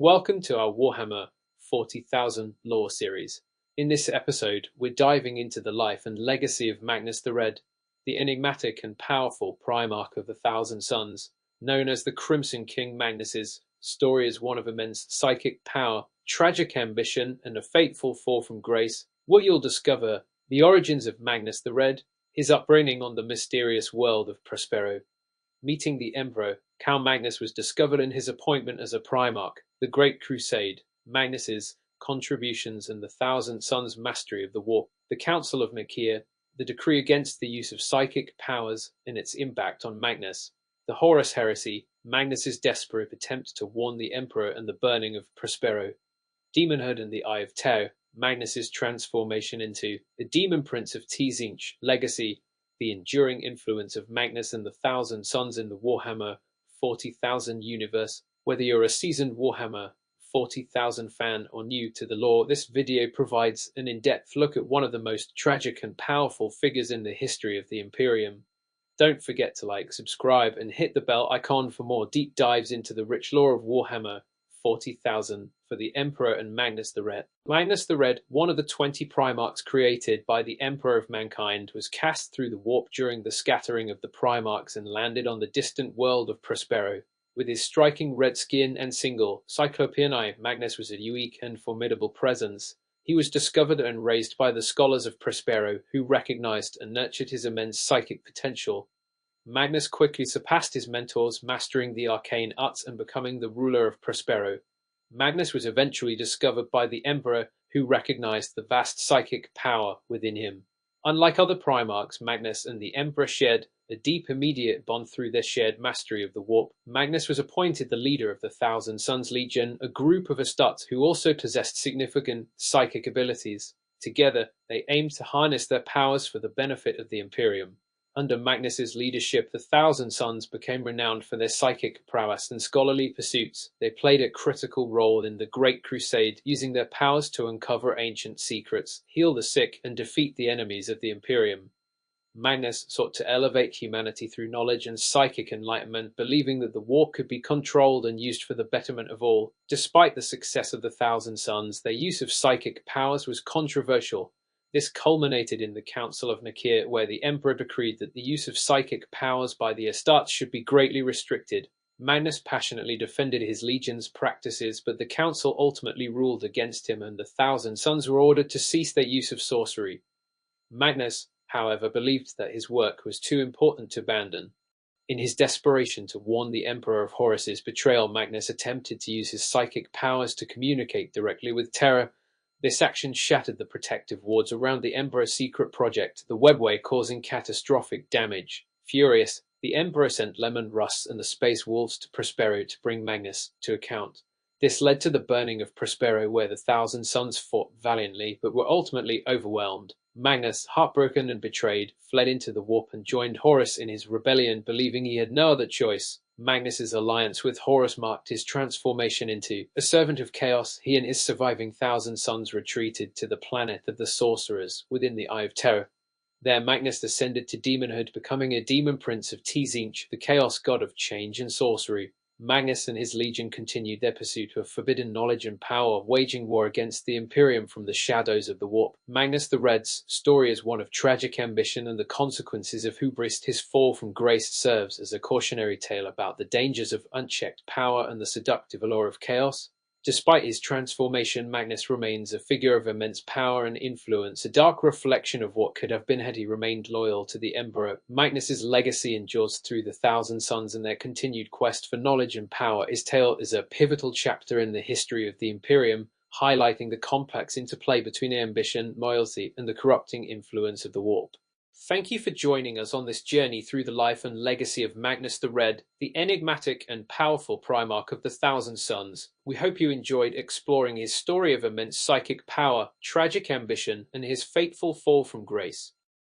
Welcome to our Warhammer 40,000 lore series. In this episode, we're diving into the life and legacy of Magnus the Red, the enigmatic and powerful Primarch of the Thousand Suns. Known as the Crimson King, Magnus's story is one of immense psychic power, tragic ambition, and a fateful fall from grace. What you'll discover: the origins of Magnus the Red, his upbringing on the mysterious world of Prospero. Meeting the Emperor, Count Magnus was discovered in his appointment as a Primarch, the Great Crusade, Magnus's contributions and the Thousand Suns' mastery of the warp, the Council of Nikaea, the decree against the use of psychic powers and its impact on Magnus, the Horus Heresy, Magnus's desperate attempt to warn the Emperor and the burning of Prospero, Daemonhood and the Eye of Tau, Magnus's transformation into the Demon Prince of Tzeentch, legacy, the enduring influence of Magnus and the Thousand Suns in the Warhammer 40,000 universe. Whether you're a seasoned Warhammer 40,000 fan or new to the lore, this video provides an in-depth look at one of the most tragic and powerful figures in the history of the Imperium. Don't forget to like, subscribe, and hit the bell icon for more deep dives into the rich lore of Warhammer 40,000 for the Emperor and Magnus the Red. Magnus the Red, one of the 20 Primarchs created by the Emperor of Mankind, was cast through the warp during the scattering of the Primarchs and landed on the distant world of Prospero. With his striking red skin and single, Cyclopean eye, Magnus was a unique and formidable presence. He was discovered and raised by the scholars of Prospero, who recognized and nurtured his immense psychic potential. Magnus quickly surpassed his mentors, mastering the arcane arts and becoming the ruler of Prospero. Magnus was eventually discovered by the Emperor, who recognized the vast psychic power within him. Unlike other Primarchs, Magnus and the Emperor shared a deep immediate bond through their shared mastery of the warp. Magnus was appointed the leader of the Thousand Suns Legion, a group of Astartes who also possessed significant psychic abilities. Together, they aimed to harness their powers for the benefit of the Imperium. Under Magnus's leadership, the Thousand Suns became renowned for their psychic prowess and scholarly pursuits. They played a critical role in the Great Crusade, using their powers to uncover ancient secrets, heal the sick, and defeat the enemies of the Imperium. Magnus sought to elevate humanity through knowledge and psychic enlightenment, believing that the warp could be controlled and used for the betterment of all. Despite the success of the Thousand Suns, their use of psychic powers was controversial. This culminated in the Council of Nikaea, where the Emperor decreed that the use of psychic powers by the Astartes should be greatly restricted. Magnus passionately defended his legion's practices, but the Council ultimately ruled against him, and the Thousand Suns were ordered to cease their use of sorcery. Magnus, however, believed that his work was too important to abandon. In his desperation to warn the Emperor of Horus's betrayal, Magnus attempted to use his psychic powers to communicate directly with Terra. This action shattered the protective wards around the Emperor's secret project, the webway, causing catastrophic damage. Furious, the Emperor sent Lemon Russ and the Space Wolves to Prospero to bring Magnus to account. This led to the burning of Prospero, where the Thousand Suns fought valiantly but were ultimately overwhelmed. Magnus, heartbroken and betrayed, fled into the warp and joined Horus in his rebellion, believing he had no other choice. Magnus's alliance with Horus marked his transformation into a servant of chaos. He and his surviving Thousand Sons retreated to the planet of the sorcerers within the Eye of Terror. There, Magnus ascended to Daemonhood, becoming a Demon Prince of Tzeentch, the chaos god of change and sorcery. Magnus and his legion continued their pursuit of forbidden knowledge and power, waging war against the Imperium from the shadows of the warp. Magnus the Red's story is one of tragic ambition and the consequences of hubris. His fall from grace serves as a cautionary tale about the dangers of unchecked power and the seductive allure of chaos. Despite his transformation, Magnus remains a figure of immense power and influence, a dark reflection of what could have been had he remained loyal to the Emperor. Magnus's legacy endures through the Thousand Suns and their continued quest for knowledge and power. His tale is a pivotal chapter in the history of the Imperium, highlighting the complex interplay between ambition, loyalty, and the corrupting influence of the warp. Thank you for joining us on this journey through the life and legacy of Magnus the Red, the enigmatic and powerful Primarch of the Thousand Suns. We hope you enjoyed exploring his story of immense psychic power, tragic ambition, and his fateful fall from grace.